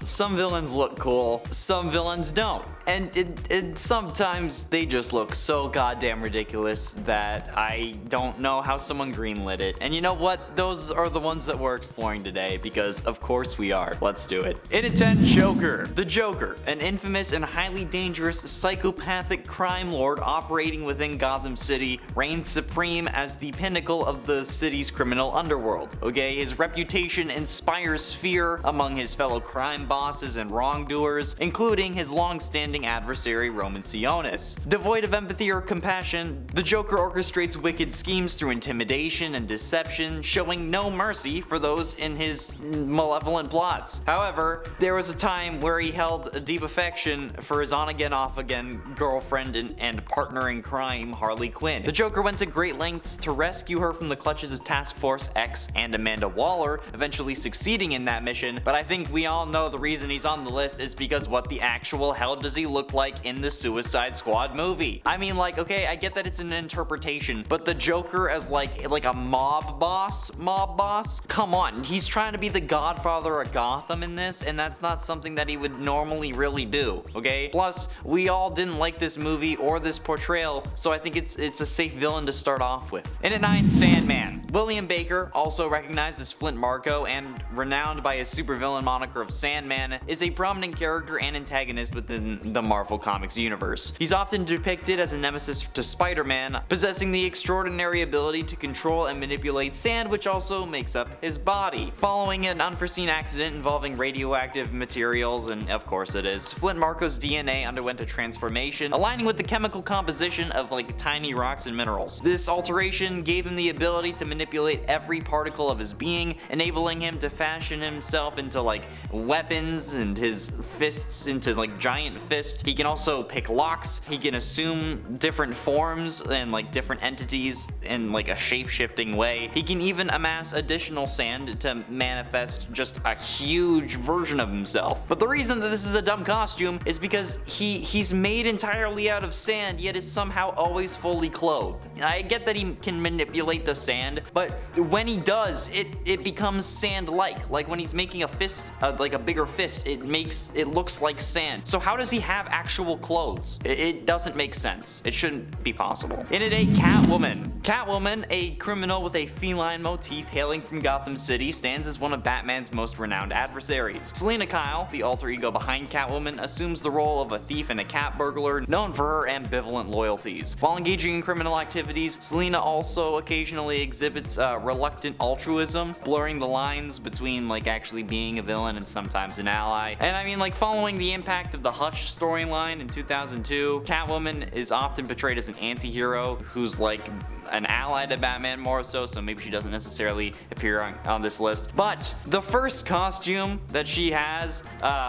Some villains look cool, some villains don't. And sometimes they just look so goddamn ridiculous that I don't know how someone greenlit it. And you know what? Those are the ones that we're exploring today, because of course we are. Let's do it. In at 10, Joker. The Joker, an infamous and highly dangerous psychopathic crime lord operating within Gotham City, reigns supreme as the pinnacle of the city's criminal underworld. Okay, his reputation inspires fear among his fellow crime bosses and wrongdoers, including his long-standing adversary Roman Sionis. Devoid of empathy or compassion, the Joker orchestrates wicked schemes through intimidation and deception, showing no mercy for those in his malevolent plots. However, there was a time where he held a deep affection for his on-again, off-again girlfriend and partner in crime, Harley Quinn. The Joker went to great lengths to rescue her from the clutches of Task Force X and Amanda Waller, eventually succeeding in that mission, but I think we all know the reason he's on the list is because what the actual hell does he look like in the Suicide Squad movie? I mean, like, okay, I get that it's an interpretation, but the Joker as like a mob boss? Come on, he's trying to be the godfather of Gotham in this, and that's not something that he would normally really do, okay? Plus, we all didn't like this movie or this portrayal, so I think it's a safe villain to start off with. And at 9, Sandman. William Baker, also recognized as Flint Marko and renowned by his supervillain moniker of Sandman, is a prominent character and antagonist within the Marvel Comics universe. He's often depicted as a nemesis to Spider-Man, possessing the extraordinary ability to control and manipulate sand, which also makes up his body. Following an unforeseen accident involving radioactive materials, and of course it is, Flint Marko's DNA underwent a transformation, aligning with the chemical composition of like tiny rocks and minerals. This alteration gave him the ability to manipulate every particle of his being, enabling him to fashion himself into like weapons and his fists into like giant fists. He can also pick locks, he can assume different forms and like different entities in like a shape-shifting way. He can even amass additional sand to manifest just a huge version of himself. But the reason that this is a dumb costume is because he's made entirely out of sand, yet is somehow always fully clothed. I get that he can manipulate the sand, but when he does, it becomes sand-like. Like when he's making a fist, like a bigger fist, it looks like sand. So how does he have actual clothes? It doesn't make sense. It shouldn't be possible. In at 8, Catwoman. Catwoman, a criminal with a feline motif hailing from Gotham City, stands as one of Batman's most renowned adversaries. Selina Kyle, the alter ego behind Catwoman, assumes the role of a thief and a cat burglar, known for her ambivalent loyalties. While engaging in criminal activities, Selina also occasionally exhibits reluctant altruism, blurring the lines between like actually being a villain and sometimes an ally. And I mean, like, following the impact of the Hush storyline in 2002, Catwoman is often portrayed as an anti-hero who's like an ally to Batman more so maybe she doesn't necessarily appear on this list. But the first costume that she has,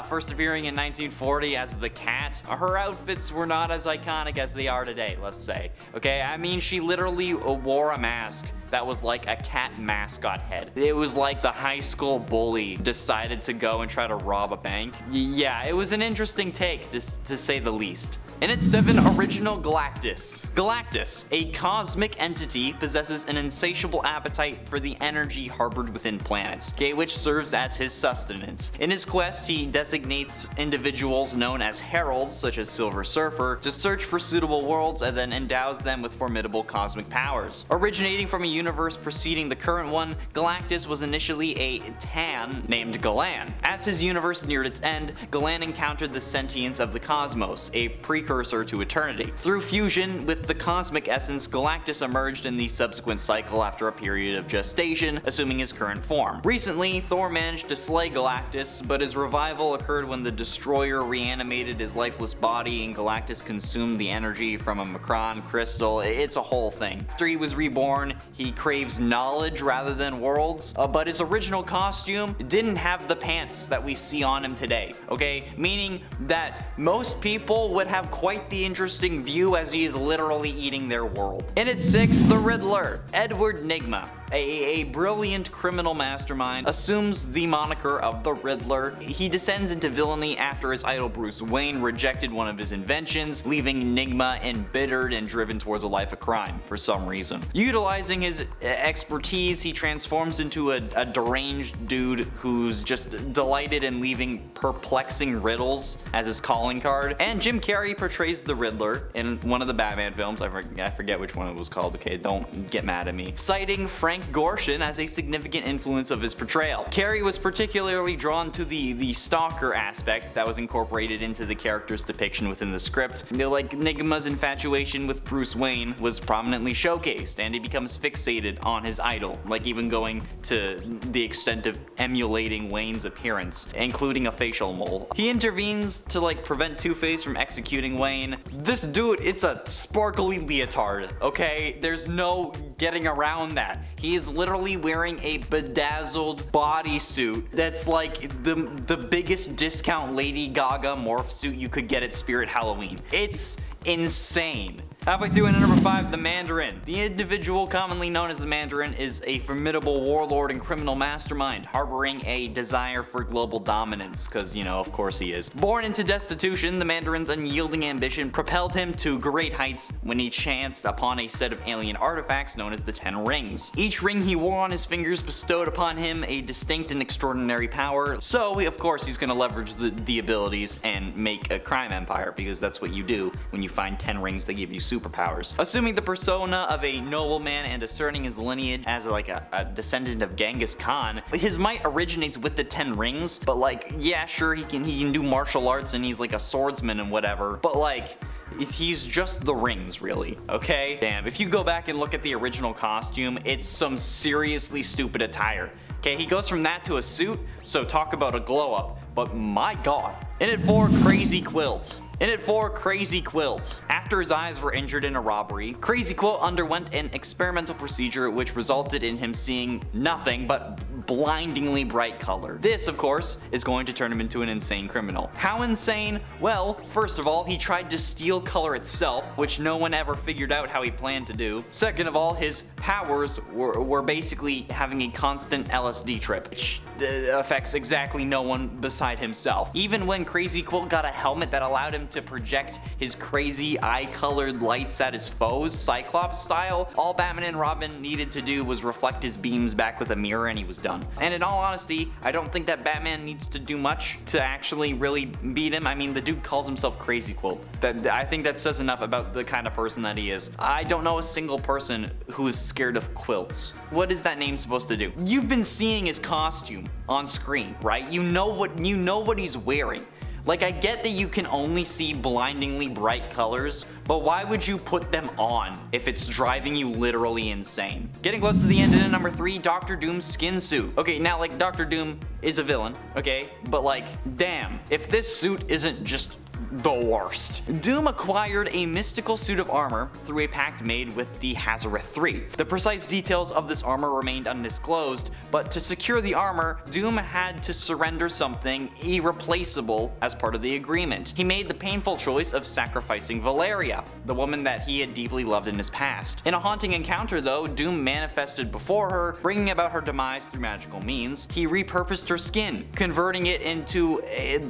first appearing in 1940 as the Cat, her outfits were not as iconic as they are today, let's say. Okay, I mean, she literally wore a mask that was like a cat mascot head. It was like the high school bully decided to go and try to rob a bank. Yeah, it was an interesting take, to say the least. And at 7, original Galactus. Galactus, a cosmic entity, possesses an insatiable appetite for the energy harbored within planets, okay, which serves as his sustenance. In his quest, he designates individuals known as heralds, such as Silver Surfer, to search for suitable worlds and then endows them with formidable cosmic powers. Originating from a universe preceding the current one, Galactus was initially a Tan named Galan. As his universe neared its end, Galan encountered the sentience of the cosmos, a precursor to eternity. Through fusion with the cosmic essence, Galactus emerged in the subsequent cycle after a period of gestation, assuming his current form. Recently, Thor managed to slay Galactus, but his revival occurred when the Destroyer reanimated his lifeless body and Galactus consumed the energy from a Macron crystal. It's a whole thing. After he was reborn, he craves knowledge rather than worlds, but his original costume didn't have the pants that we see on him today, okay? Meaning that most people would have quite the interesting view as he is literally eating their world. And at 6, the Riddler, Edward Nygma. a brilliant criminal mastermind, assumes the moniker of the Riddler. He descends into villainy after his idol Bruce Wayne rejected one of his inventions, leaving Enigma embittered and driven towards a life of crime for some reason. Utilizing his expertise, he transforms into a deranged dude who's just delighted in leaving perplexing riddles as his calling card. And Jim Carrey portrays the Riddler in one of the Batman films. I forget which one it was called, okay, don't get mad at me. Citing Frank Gorshin as a significant influence of his portrayal. Carrey was particularly drawn to the stalker aspect that was incorporated into the character's depiction within the script. Like Enigma's infatuation with Bruce Wayne was prominently showcased, and he becomes fixated on his idol, like even going to the extent of emulating Wayne's appearance, including a facial mole. He intervenes to like prevent Two-Face from executing Wayne. This dude, it's a sparkly leotard, okay? There's no getting around that. He is literally wearing a bedazzled bodysuit that's like the biggest discount Lady Gaga morph suit you could get at Spirit Halloween. It's insane. Halfway through into number 5, the Mandarin. The individual commonly known as the Mandarin is a formidable warlord and criminal mastermind, harboring a desire for global dominance, because, you know, of course he is. Born into destitution, the Mandarin's unyielding ambition propelled him to great heights when he chanced upon a set of alien artifacts known as the 10 Rings. Each ring he wore on his fingers bestowed upon him a distinct and extraordinary power, so of course he's going to leverage the abilities and make a crime empire, because that's what you do when you find 10 rings that give you superpowers. Assuming the persona of a nobleman and asserting his lineage as like a descendant of Genghis Khan, his might originates with the 10 rings, but like, yeah, sure, he can do martial arts and he's like a swordsman and whatever, but like, he's just the rings, really, okay? Damn, if you go back and look at the original costume, it's some seriously stupid attire. Okay, he goes from that to a suit, so talk about a glow up, but my god. In at 4, Crazy Quilt. In at 4, Crazy Quilt. After his eyes were injured in a robbery, Crazy Quilt underwent an experimental procedure which resulted in him seeing nothing but blindingly bright color. This, of course, is going to turn him into an insane criminal. How insane? Well, first of all, he tried to steal color itself, which no one ever figured out how he planned to do. Second of all, his powers were basically having a constant LSD trip, which affects exactly no one beside himself. Even when Crazy Quilt got a helmet that allowed him to project his crazy eye-colored lights at his foes, Cyclops style, all Batman and Robin needed to do was reflect his beams back with a mirror and he was done. And in all honesty, I don't think that Batman needs to do much to actually really beat him. I mean, the dude calls himself Crazy Quilt. I think that says enough about the kind of person that he is. I don't know a single person who is scared of quilts. What is that name supposed to do? You've been seeing his costume on screen, right? You know what he's wearing. Like, I get that you can only see blindingly bright colors, but why would you put them on if it's driving you literally insane? Getting close to the end, and at number 3, Dr. Doom's skin suit. Okay, now like Dr. Doom is a villain, okay? But like, damn, if this suit isn't just the worst. Doom acquired a mystical suit of armor through a pact made with the Hazareth 3. The precise details of this armor remained undisclosed, but to secure the armor, Doom had to surrender something irreplaceable as part of the agreement. He made the painful choice of sacrificing Valeria, the woman that he had deeply loved in his past. In a haunting encounter though, Doom manifested before her, bringing about her demise through magical means. He repurposed her skin, converting it into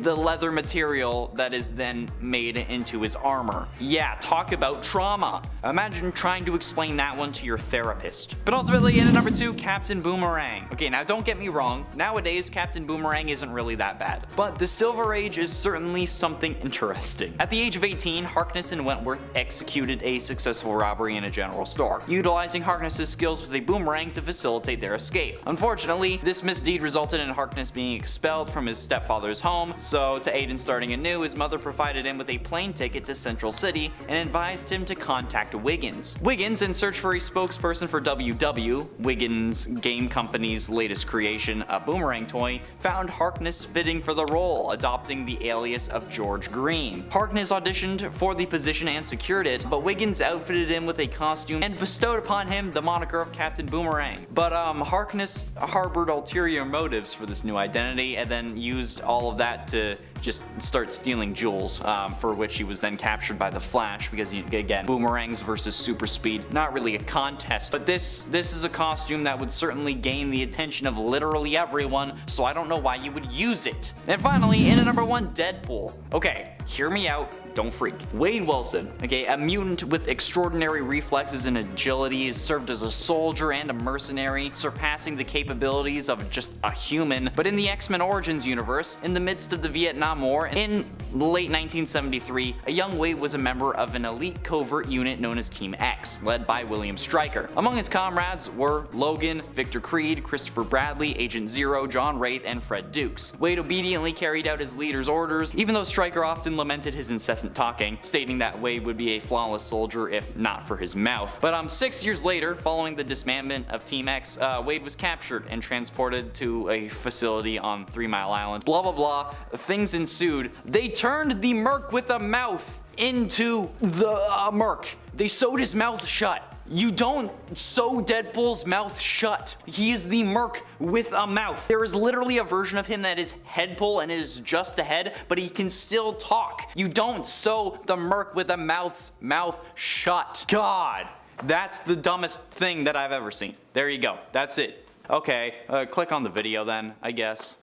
the leather material that is then made into his armor. Yeah, talk about trauma. Imagine trying to explain that one to your therapist. But ultimately, in at number 2, Captain Boomerang. Okay, now don't get me wrong, nowadays Captain Boomerang isn't really that bad, but the Silver Age is certainly something interesting. At the age of 18, Harkness and Wentworth executed a successful robbery in a general store, utilizing Harkness's skills with a boomerang to facilitate their escape. Unfortunately, this misdeed resulted in Harkness being expelled from his stepfather's home, so to aid in starting anew, his mother provided him with a plane ticket to Central City and advised him to contact Wiggins. Wiggins, in search for a spokesperson for WW, Wiggins Game Company's latest creation, a boomerang toy, found Harkness fitting for the role, adopting the alias of George Green. Harkness auditioned for the position and secured it, but Wiggins outfitted him with a costume and bestowed upon him the moniker of Captain Boomerang. But Harkness harbored ulterior motives for this new identity and then used all of that to just start stealing jewels, for which he was then captured by the Flash because, again, boomerangs versus super speed, not really a contest. But this is a costume that would certainly gain the attention of literally everyone, so I don't know why you would use it. And finally, in at number 1, Deadpool. Okay, hear me out, don't freak. Wade Wilson, okay, a mutant with extraordinary reflexes and agility, served as a soldier and a mercenary, surpassing the capabilities of just a human. But in the X-Men Origins universe, in the midst of the Vietnam War, in late 1973, a young Wade was a member of an elite covert unit known as Team X, led by William Stryker. Among his comrades were Logan, Victor Creed, Christopher Bradley, Agent Zero, John Wraith, and Fred Dukes. Wade obediently carried out his leader's orders, even though Stryker often lamented his incessant talking, stating that Wade would be a flawless soldier if not for his mouth. But 6 years later, following the dismantlement of Team X, Wade was captured and transported to a facility on 3 Mile Island. Blah blah blah, things ensued. They turned the Merc with a mouth into the Merc. They sewed his mouth shut. You don't sew Deadpool's mouth shut. He is the Merc with a mouth. There is literally a version of him that is headpull and is just a head, but he can still talk. You don't sew the Merc with a mouth shut. God, that's the dumbest thing that I've ever seen. There you go, that's it. Okay, click on the video then, I guess.